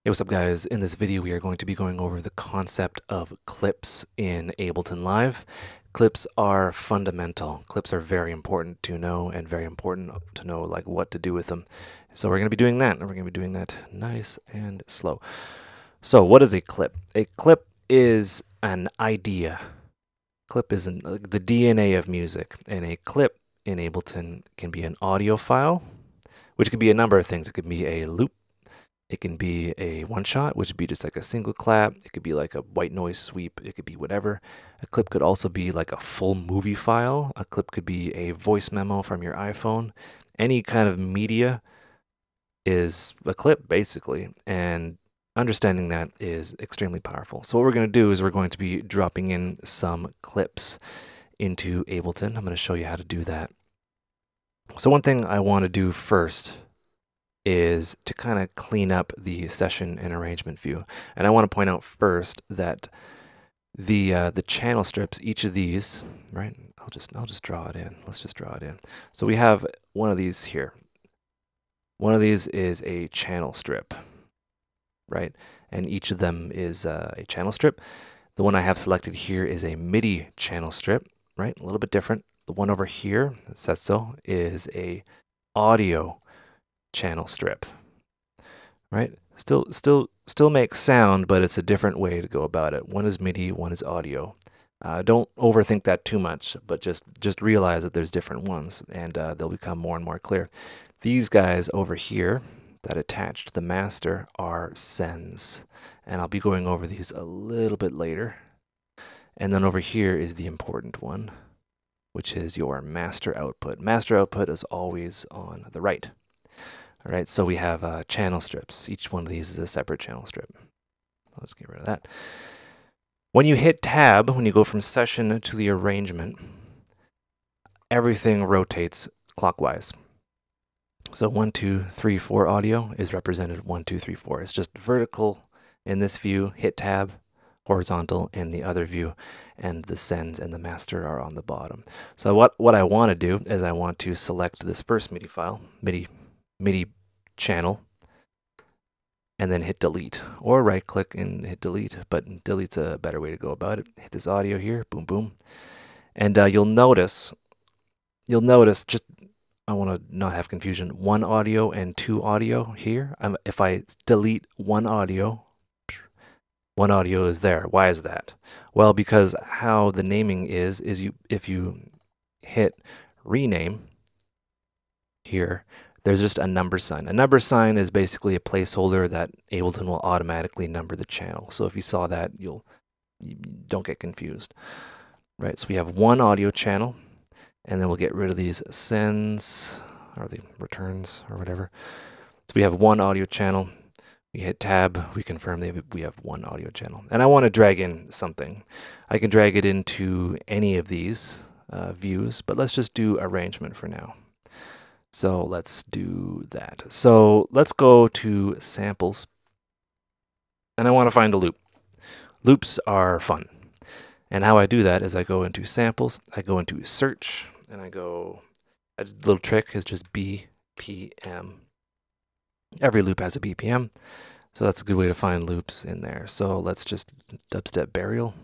Hey, what's up guys? In this video we are going to be going over the concept of clips in Ableton Live. Clips are fundamental. Clips are very important to know and very important to know like what to do with them. So we're going to be doing that, and we're going to be doing that nice and slow. So what is a clip? A clip is an idea. Clip is the DNA of music, and a clip in Ableton can be an audio file, which could be a number of things. It could be a loop. It can be a one shot, which would be just like a single clap. It could be like a white noise sweep. It could be whatever. A clip could also be like a full movie file. A clip could be a voice memo from your iPhone. Any kind of media is a clip, basically. And understanding that is extremely powerful. So what we're going to do is we're going to be dropping in some clips into Ableton. I'm going to show you how to do that. So one thing I want to do first is to kind of clean up the session and arrangement view. And I want to point out first that the channel strips, each of these, right? I'll just draw it in. Let's just draw it in. So we have one of these here. One of these is a channel strip, right? And each of them is a channel strip. The one I have selected here is a MIDI channel strip, right? A little bit different. The one over here, it says so, is a audio channel strip, right? Still makes sound, but it's a different way to go about it. One is MIDI, one is audio. Don't overthink that too much, but just realize that there's different ones, and they'll become more and more clear. These guys over here that attach to the master are sends, and I'll be going over these a little bit later. And then over here is the important one, which is your master output. Master output is always on the right. All right, so we have channel strips. Each one of these is a separate channel strip. Let's get rid of that. When you hit tab, when you go from session to the arrangement, everything rotates clockwise. So 1, 2, 3, 4 audio is represented 1, 2, 3, 4. It's just vertical in this view, hit tab, horizontal in the other view, and the sends and the master are on the bottom. So what I want to do is I want to select this first MIDI file, MIDI channel, and then hit delete, or right click and hit delete, but delete's a better way to go about it. Hit this audio here, boom, boom. And you'll notice just, I want to not have confusion, 1 audio and 2 audio here. If I delete one audio is there. Why is that? Well, because how the naming is if you hit rename here, there's just a number sign. A number sign is basically a placeholder that Ableton will automatically number the channel. So if you saw that, you don't get confused, right? So we have 1 audio channel, and then we'll get rid of these sends or the returns or whatever. So we have 1 audio channel. We hit tab, we confirm that we have 1 audio channel. And I want to drag in something. I can drag it into any of these views, but let's just do arrangement for now. So let's do that. So let's go to samples, and I want to find a loop. Loops are fun. And how I do that is I go into samples, I go into search, and a little trick is just BPM. Every loop has a BPM, so that's a good way to find loops in there. So let's just dubstep burial.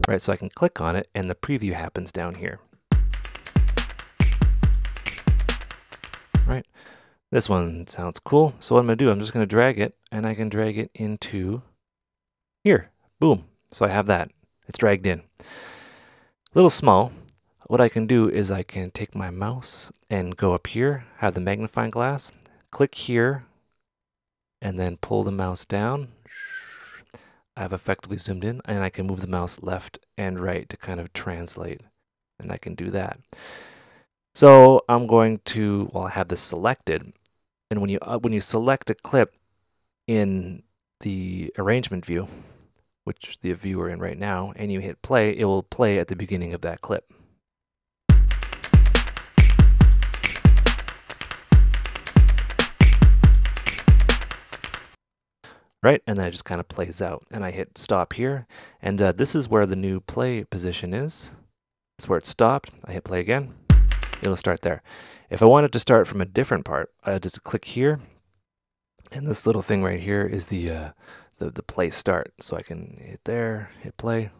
Right, so I can click on it, and the preview happens down here. Right, this one sounds cool. So what I'm going to do, I'm just going to drag it, and I can drag it into here. Boom. So I have that. It's dragged in. A little small. What I can do is I can take my mouse and go up here, have the magnifying glass, click here, and then pull the mouse down. I've effectively zoomed in, and I can move the mouse left and right to kind of translate, and I can do that. So I'm going to, well, I have this selected, and when you select a clip in the arrangement view, which the view we're in right now, and you hit play, it will play at the beginning of that clip. Right, and then it just kind of plays out, and I hit stop here, and this is where the new play position is. It's where it stopped. I hit play again. It'll start there. If I wanted to start from a different part, I just click here, And this little thing right here is the play start. So I can hit there, hit play,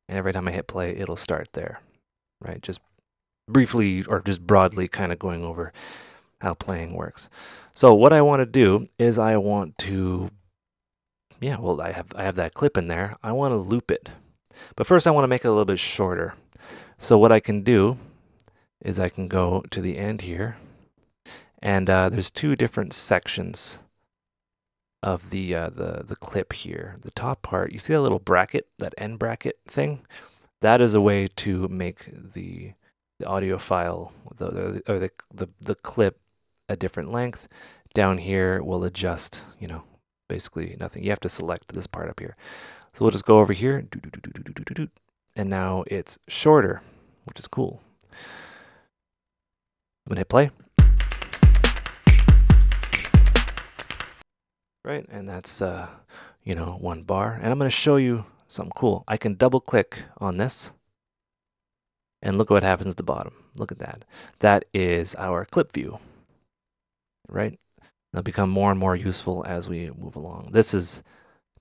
and every time I hit play, it'll start there, right? Just briefly or just broadly kind of going over how playing works. So what I want to do is I want to, yeah, well, I have that clip in there. I want to loop it. But first I want to make it a little bit shorter. So what I can do is I can go to the end here, and there's two different sections of the clip here. The top part, you see that little bracket, that end bracket thing? That is a way to make the audio file, the clip a different length. Down here we'll adjust, you know, basically nothing. You have to select this part up here. So we'll just go over here, and now it's shorter, which is cool. I'm gonna hit play. Right, and that's, you know, 1 bar. And I'm gonna show you something cool. I can double click on this, and look what happens at the bottom. Look at that. That is our clip view, right? They'll become more and more useful as we move along. This is,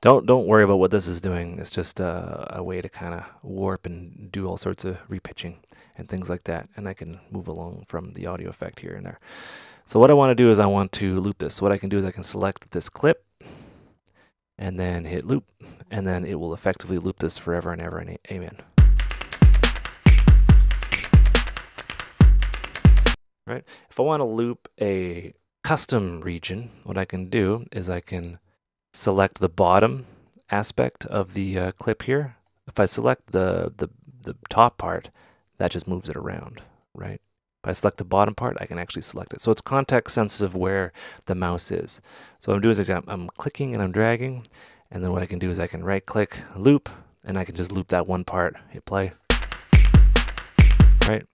don't worry about what this is doing. It's just a way to kind of warp and do all sorts of repitching and things like that. And I can move along from the audio effect here and there. So what I want to do is I want to loop this. So what I can do is I can select this clip and then hit loop, and then it will effectively loop this forever and ever, and amen. Right? If I want to loop a custom region, what I can do is I can select the bottom aspect of the clip here. If I select the top part, that just moves it around, right? If I select the bottom part, I can actually select it. So it's context sensitive where the mouse is. So what I'm doing is I'm clicking and I'm dragging, and then what I can do is I can right click, loop, and I can just loop that one part, hit play, right?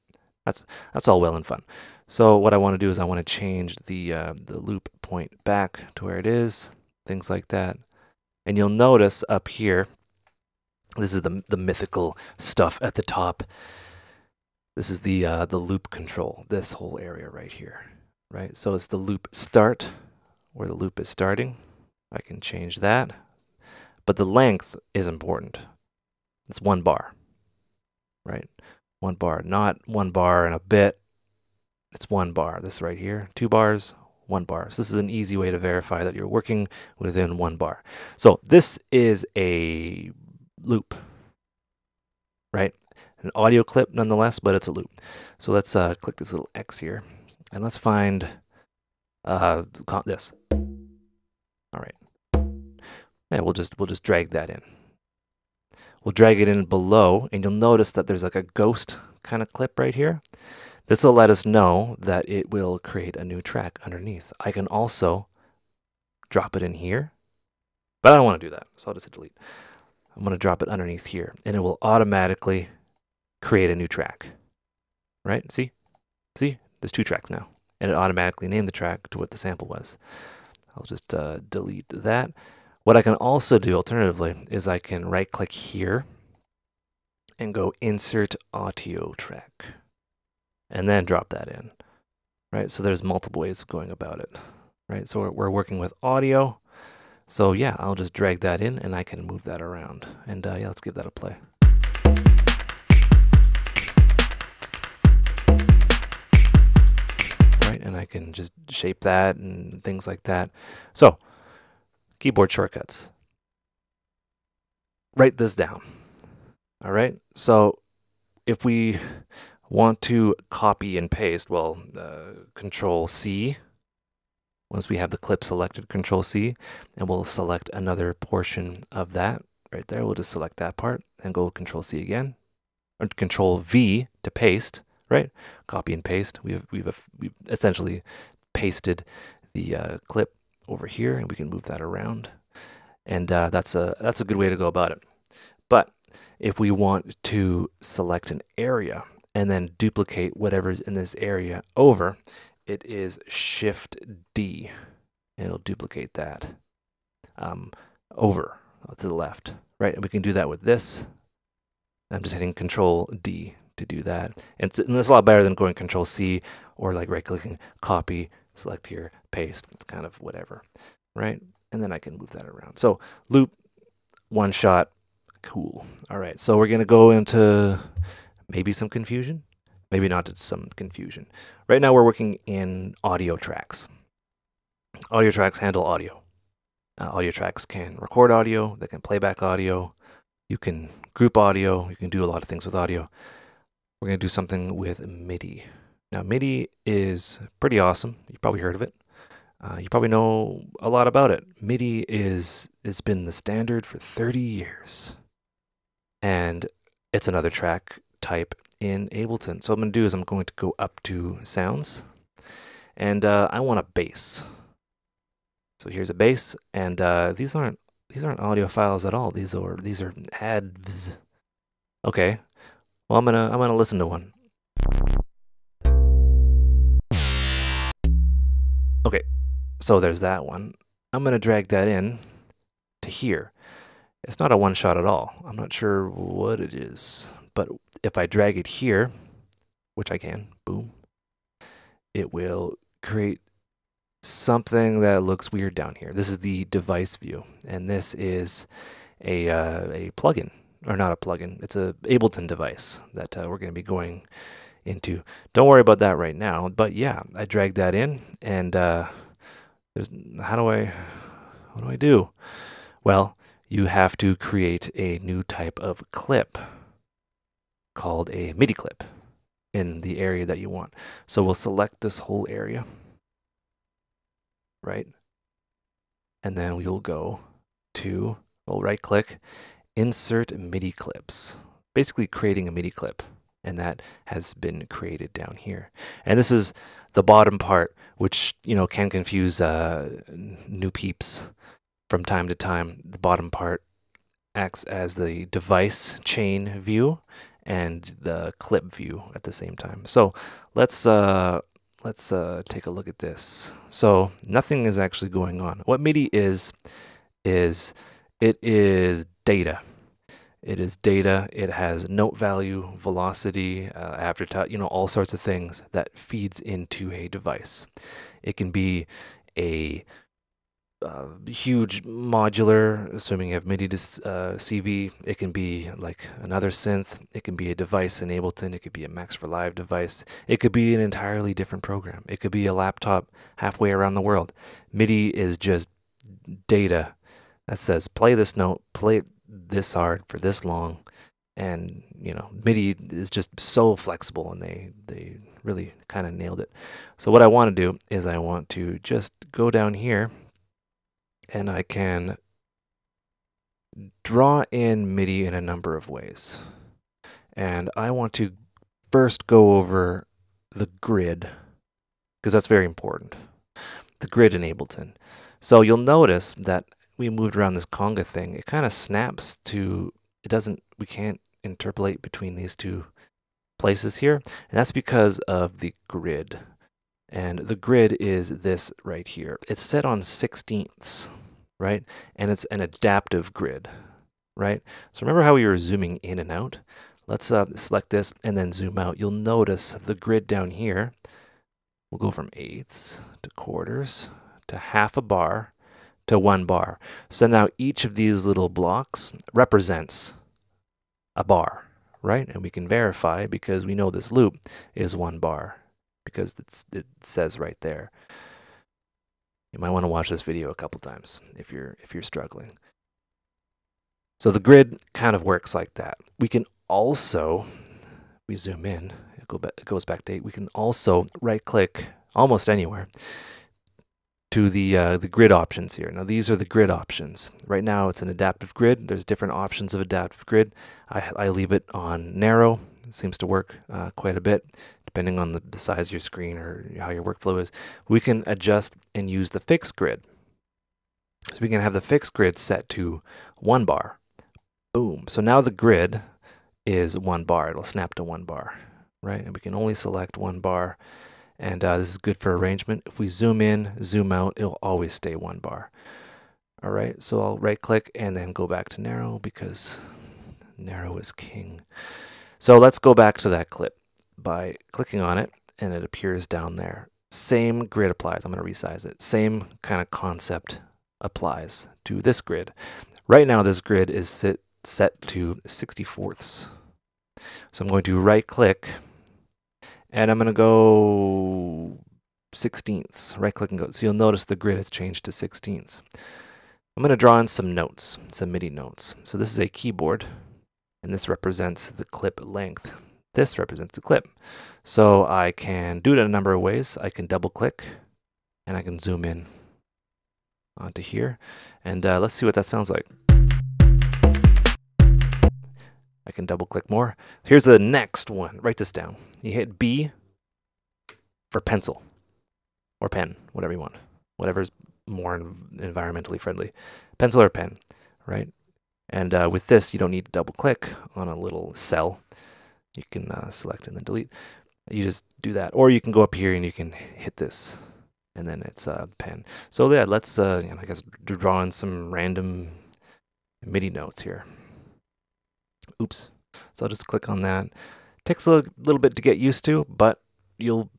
That's all well and fun. So what I want to do is I want to change the loop point back to where it is, things like that. And you'll notice up here, this is the mythical stuff at the top. This is the loop control, this whole area right here, right? So it's the loop start, where the loop is starting. I can change that, but the length is important. It's 1 bar, right? 1 bar, not 1 bar and a bit. It's 1 bar. This right here, 2 bars, 1 bar. So this is an easy way to verify that you're working within 1 bar. So this is a loop, right? An audio clip nonetheless, but it's a loop. So let's click this little X here, and let's find this. All right. Yeah, we'll just drag that in. We'll drag it in below, and you'll notice that there's like a ghost kind of clip right here. This will let us know that it will create a new track underneath. I can also drop it in here, but I don't want to do that, so I'll just hit delete. I'm going to drop it underneath here, and it will automatically create a new track, right? See? There's 2 tracks now, and it automatically named the track to what the sample was. I'll just delete that. What I can also do alternatively is I can right click here and go insert audio track, and then drop that in, right? So there's multiple ways of going about it, right? So we're working with audio. So yeah, I'll just drag that in and I can move that around. And yeah, let's give that a play. Right, and I can just shape that and things like that. So, keyboard shortcuts. Write this down. All right, so if we want to copy and paste, well, Control C. Once we have the clip selected, Control C, and we'll select another portion of that right there. We'll just select that part and go Control C again, or Control V to paste. Right, copy and paste. We've essentially pasted the clip over here, and we can move that around. And that's a good way to go about it. But if we want to select an area and then duplicate whatever's in this area over, it is Shift D, and it'll duplicate that over to the left, right? And we can do that with this. I'm just hitting Control D to do that. And it's a lot better than going Control C or like right-clicking, copy, select here, paste, it's kind of whatever, right? And then I can move that around. So loop, one shot, cool. All right, so we're gonna go into maybe some confusion, maybe not some confusion. Right now we're working in audio tracks. Audio tracks handle audio. Audio tracks can record audio, they can playback audio, you can group audio, you can do a lot of things with audio. We're going to do something with MIDI. Now, MIDI is pretty awesome. You've probably heard of it. You probably know a lot about it. MIDI has been the standard for 30 years. And it's another track type in Ableton. So what I'm going to do is I'm going to go up to sounds. And I want a bass. So here's a bass, and these aren't audio files at all. These are ADVs. Okay. Well, I'm gonna listen to one. Okay. So there's that one. I'm gonna drag that in to here. It's not a one shot at all. I'm not sure what it is, but if I drag it here, which I can, boom, it will create something that looks weird down here. This is the device view, and this is a plugin, or not a plugin. It's a Ableton device that we're going to be going into. Don't worry about that right now, but yeah, I dragged that in, and what do I do? Well, you have to create a new type of clip called a MIDI clip in the area that you want. So we'll select this whole area. Right? And then we'll go to, we'll right click, insert MIDI clips. Basically creating a MIDI clip, and that has been created down here. And this is the bottom part, which, you know, can confuse new peeps from time to time. The bottom part acts as the device chain view and the clip view at the same time. So let's take a look at this. So nothing is actually going on. What MIDI is it is data. It is data. It has note value, velocity, aftertouch, you know, all sorts of things that feeds into a device. It can be a huge modular, assuming you have MIDI to CV. It can be like another synth. It can be a device in Ableton. It could be a Max for Live device. It could be an entirely different program. It could be a laptop halfway around the world. MIDI is just data that says play this note, play it this hard for this long, and you know, MIDI is just so flexible, and they really kind of nailed it. So what I want to do is I want to just go down here, and I can draw in MIDI in a number of ways. And I want to first go over the grid, because that's very important. The grid in Ableton. So you'll notice that we moved around this conga thing. It kind of snaps to, we can't interpolate between these two places here. And that's because of the grid. And the grid is this right here. It's set on 16ths, right? And it's an adaptive grid, right? So remember how we were zooming in and out? Let's select this and then zoom out. You'll notice the grid down here will go from eighths to quarters to half a bar to 1 bar. So now each of these little blocks represents a bar, right? And we can verify because we know this loop is 1 bar because it says right there. You might want to watch this video a couple times if you're struggling. So the grid kind of works like that. We can also, we zoom in, it goes back to 8. We can also right click almost anywhere to the grid options here. Now these are the grid options. Right now it's an adaptive grid. There's different options of adaptive grid. I leave it on narrow. It seems to work quite a bit depending on the size of your screen or how your workflow is. We can adjust and use the fixed grid. So we can have the fixed grid set to 1 bar. Boom. So now the grid is 1 bar. It'll snap to 1 bar, right? And we can only select 1 bar. And this is good for arrangement. If we zoom in, zoom out, it'll always stay 1 bar. All right, so I'll right click and then go back to narrow because narrow is king. So let's go back to that clip by clicking on it, and it appears down there. Same grid applies. I'm going to resize it. Same kind of concept applies to this grid. Right now, this grid is set to 64ths. So I'm going to right click and I'm going to go 16ths. Right click and go. So you'll notice the grid has changed to 16ths. I'm going to draw in some notes, some MIDI notes. So this is a keyboard and this represents the clip length. This represents the clip. So I can do it in a number of ways. I can double click and I can zoom in onto here. And let's see what that sounds like. I can double click more. Here's the next one. Write this down. You hit B for pencil or pen, whatever you want. Whatever's more environmentally friendly. Pencil or pen, right? And with this, you don't need to double click on a little cell. You can select and then delete. You just do that. Or you can go up here and you can hit this. And then it's pen. So yeah, let's, I guess, draw in some random MIDI notes here. Oops. So I'll just click on that. Takes a little bit to get used to, but you'll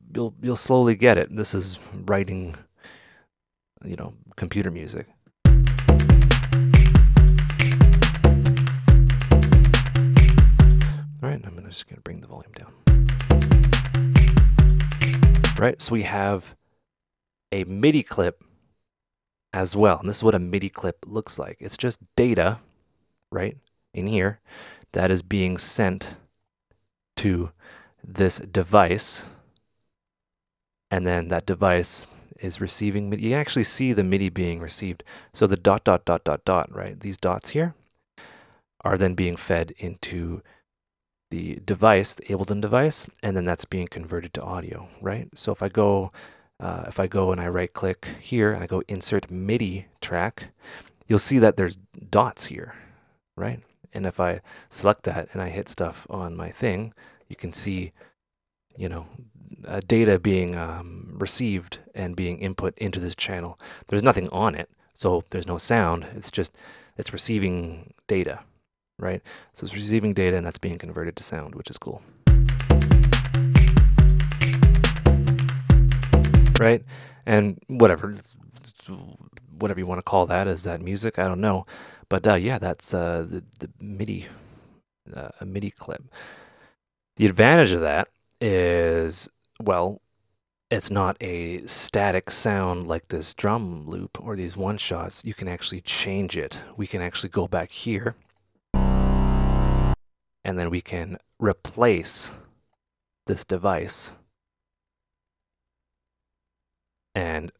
slowly get it. This is writing, computer music. All right, I'm just gonna bring the volume down. Right, so we have a MIDI clip as well, and this is what a MIDI clip looks like. It's just data, right, in here that is being sent to this device, and then that device is receiving MIDI. You can actually see the MIDI being received. So the dot, dot, dot, dot, dot, right? These dots here are then being fed into the device, the Ableton device, and then that's being converted to audio, right? So if I go and I right click here and I go insert MIDI track, you'll see that there's dots here, right? And if I select that and I hit stuff on my thing, you can see, data being received and being input into this channel. There's nothing on it, so there's no sound. It's receiving data, right? So it's receiving data and that's being converted to sound, which is cool. Right? And whatever you want to call that. Is that music? I don't know. But yeah, that's the MIDI, a MIDI clip. The advantage of that is, well, it's not a static sound like this drum loop or these one-shots. You can actually change it. We can actually go back here, and then we can replace this device and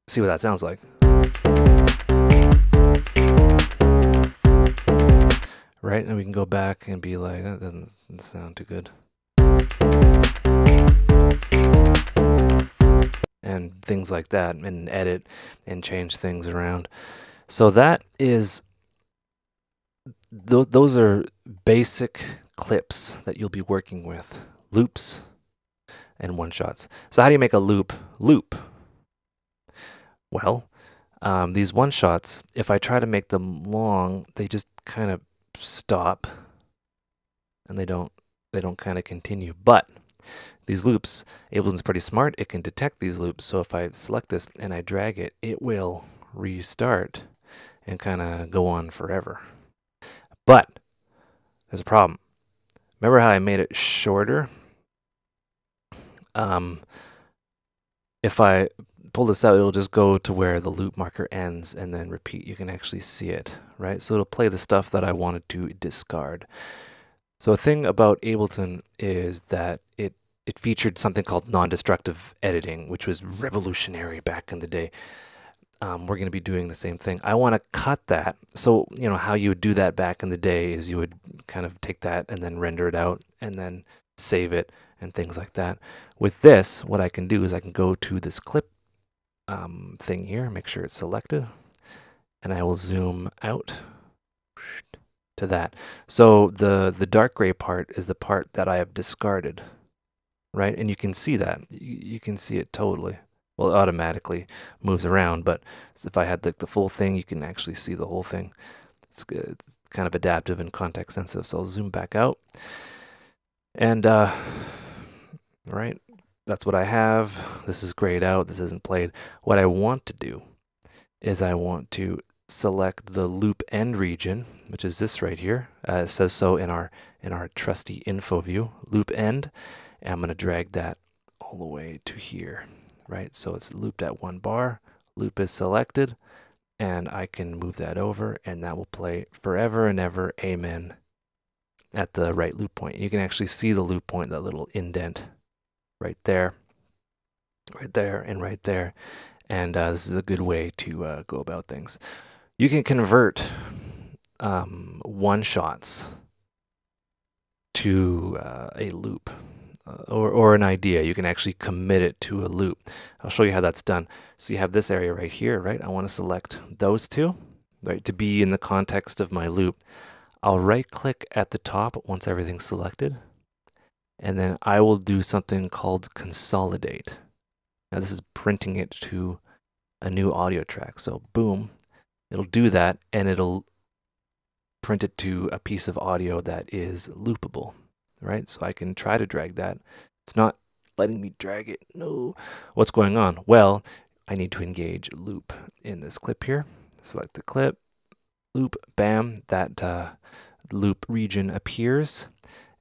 see what that sounds like. Right, and we can go back and be like, that doesn't sound too good. And things like that, and edit and change things around. So that is, those are basic clips that you'll be working with. Loops and one-shots. So how do you make a loop? Well, these one-shots, if I try to make them long, they just kind of stop and they don't kind of continue. But these loops, Ableton's pretty smart. It can detect these loops. So if I select this and I drag it, it will restart and kind of go on forever. But there's a problem. Remember how I made it shorter? If I pull this out, it'll just go to where the loop marker ends and then repeat. You can actually see it, right? So it'll play the stuff that I wanted to discard. So a thing about Ableton is that it featured something called non-destructive editing, which was revolutionary back in the day. We're going to be doing the same thing. I want to cut that. So, how you would do that back in the day is you would kind of take that and then render it out and then save it and things like that. With this, what I can do is I can go to this clip thing here, make sure it's selected, and I will zoom out to that. So the dark gray part is the part that I have discarded, right? And you can see that. You can see it totally. Well, it automatically moves around, but if I had the full thing, you can actually see the whole thing. It's good. It's kind of adaptive and context sensitive. So I'll zoom back out. And, right, that's what I have. This is grayed out. This isn't played. What I want to do is I want to select the loop end region, which is this right here. It says so in our trusty info view, loop end. And I'm going to drag that all the way to here, right? So it's looped at 1 bar. Loop is selected, and I can move that over, and that will play forever and ever, amen, at the right loop point. You can actually see the loop point, that little indent right there, and right there. And this is a good way to go about things. You can convert one-shots to a loop or an idea. You can actually commit it to a loop. I'll show you how that's done. So you have this area right here, right? I want to select those two, right, to be in the context of my loop. I'll right-click at the top once everything's selected, and then I will do something called consolidate. Now this is printing it to a new audio track. So boom, it'll do that, and it'll print it to a piece of audio that is loopable, right? So I can try to drag that. It's not letting me drag it. No. What's going on? Well, I need to engage loop in this clip here. Select the clip, loop, bam, that loop region appears,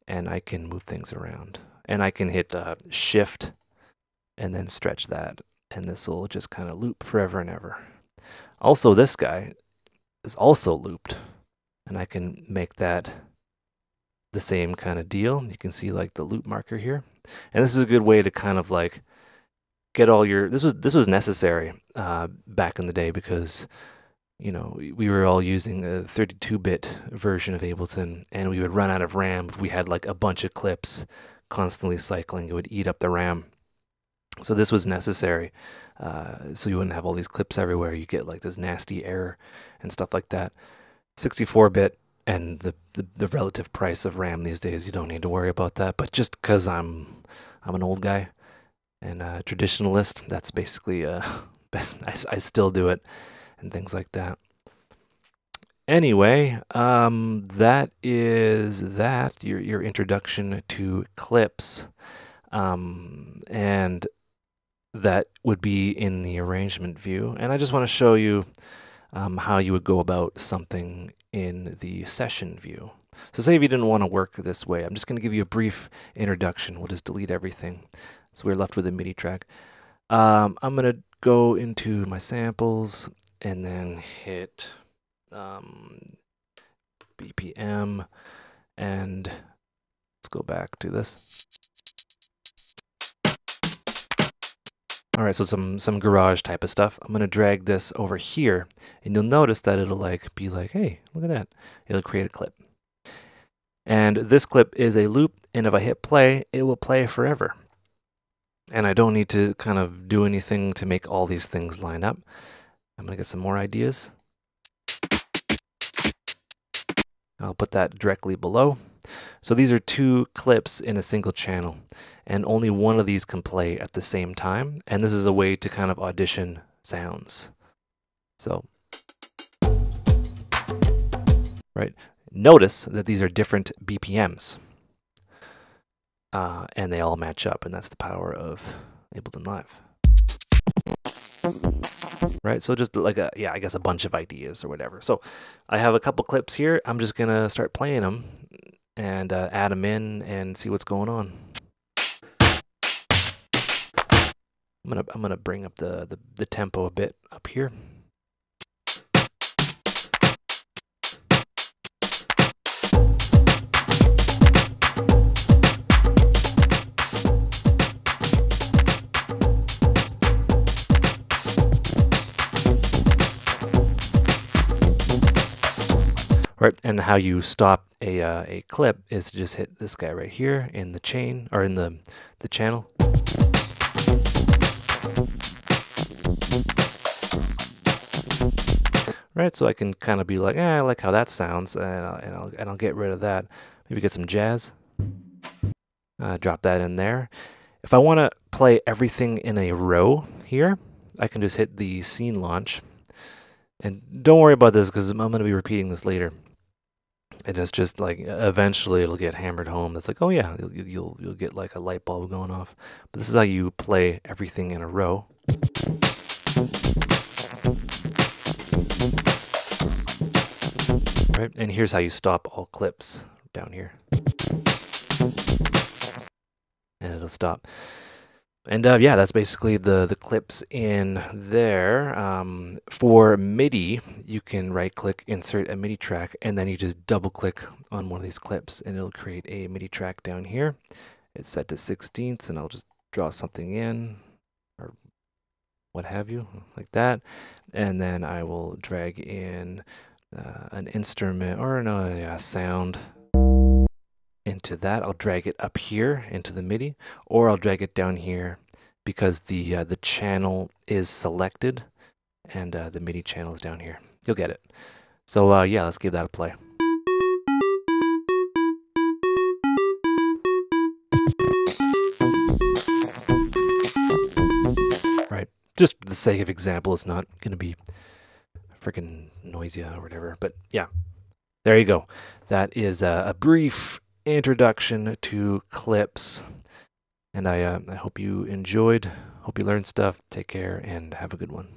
and I can move things around. And I can hit shift and then stretch that, and this will just kind of loop forever and ever. Also, this guy is also looped, and I can make that the same kind of deal. You can see like the loop marker here, and this is a good way to kind of like get all your. This was necessary back in the day because, you know, we were all using a 32-bit version of Ableton, and we would run out of RAM if we had like a bunch of clips constantly cycling. It would eat up the RAM. So this was necessary, so you wouldn't have all these clips everywhere. You get like this nasty error and stuff like that. 64-bit and the relative price of RAM these days, you don't need to worry about that. But just because I'm an old guy and a traditionalist, that's basically I still do it and things like that. Anyway, that is that your introduction to clips, and that would be in the arrangement view. And I just want to show you how you would go about something in the session view. So say if you didn't want to work this way, I'm just going to give you a brief introduction. We'll just delete everything. So we're left with a MIDI track. I'm going to go into my samples and then hit BPM, and let's go back to this. All right, so some garage type of stuff. I'm gonna drag this over here, and you'll notice that it'll like be like, hey, look at that. It'll create a clip. And this clip is a loop, and if I hit play, it will play forever. And I don't need to kind of do anything to make all these things line up. I'm gonna get some more ideas. I'll put that directly below. So these are 2 clips in a single channel, and only one of these can play at the same time. And this is a way to kind of audition sounds. So, right, notice that these are different BPMs, and they all match up, and that's the power of Ableton Live. Right, so just like I guess a bunch of ideas or whatever. So I have a couple clips here. I'm just gonna start playing them and add them in and see what's going on. I'm gonna bring up the tempo a bit up here. Right, and how you stop a clip is to just hit this guy right here in the chain, or in the channel. Right, so I can kind of be like, I like how that sounds, and I'll get rid of that. Maybe get some jazz. Drop that in there. If I want to play everything in a row here, I can just hit the scene launch. And don't worry about this because I'm going to be repeating this later. And it's just like eventually it'll get hammered home. That's like, oh yeah, you'll get like a light bulb going off. But this is how you play everything in a row. Right, and here's how you stop all clips down here. And it'll stop. And yeah, that's basically the clips in there. For MIDI, you can right-click, insert a MIDI track, and then you just double-click on one of these clips, and it'll create a MIDI track down here. It's set to 16ths, and I'll just draw something in, or what have you, like that. And then I will drag in an instrument, or no, a sound into that. I'll drag it up here into the MIDI, or I'll drag it down here because the channel is selected and the MIDI channel is down here. You'll get it. So yeah, let's give that a play. Right, just for the sake of example, it's not going to be freaking noisy or whatever, but yeah, there you go. That is a brief introduction to clips, and I hope you enjoyed, hope you learned stuff. Take care and have a good one.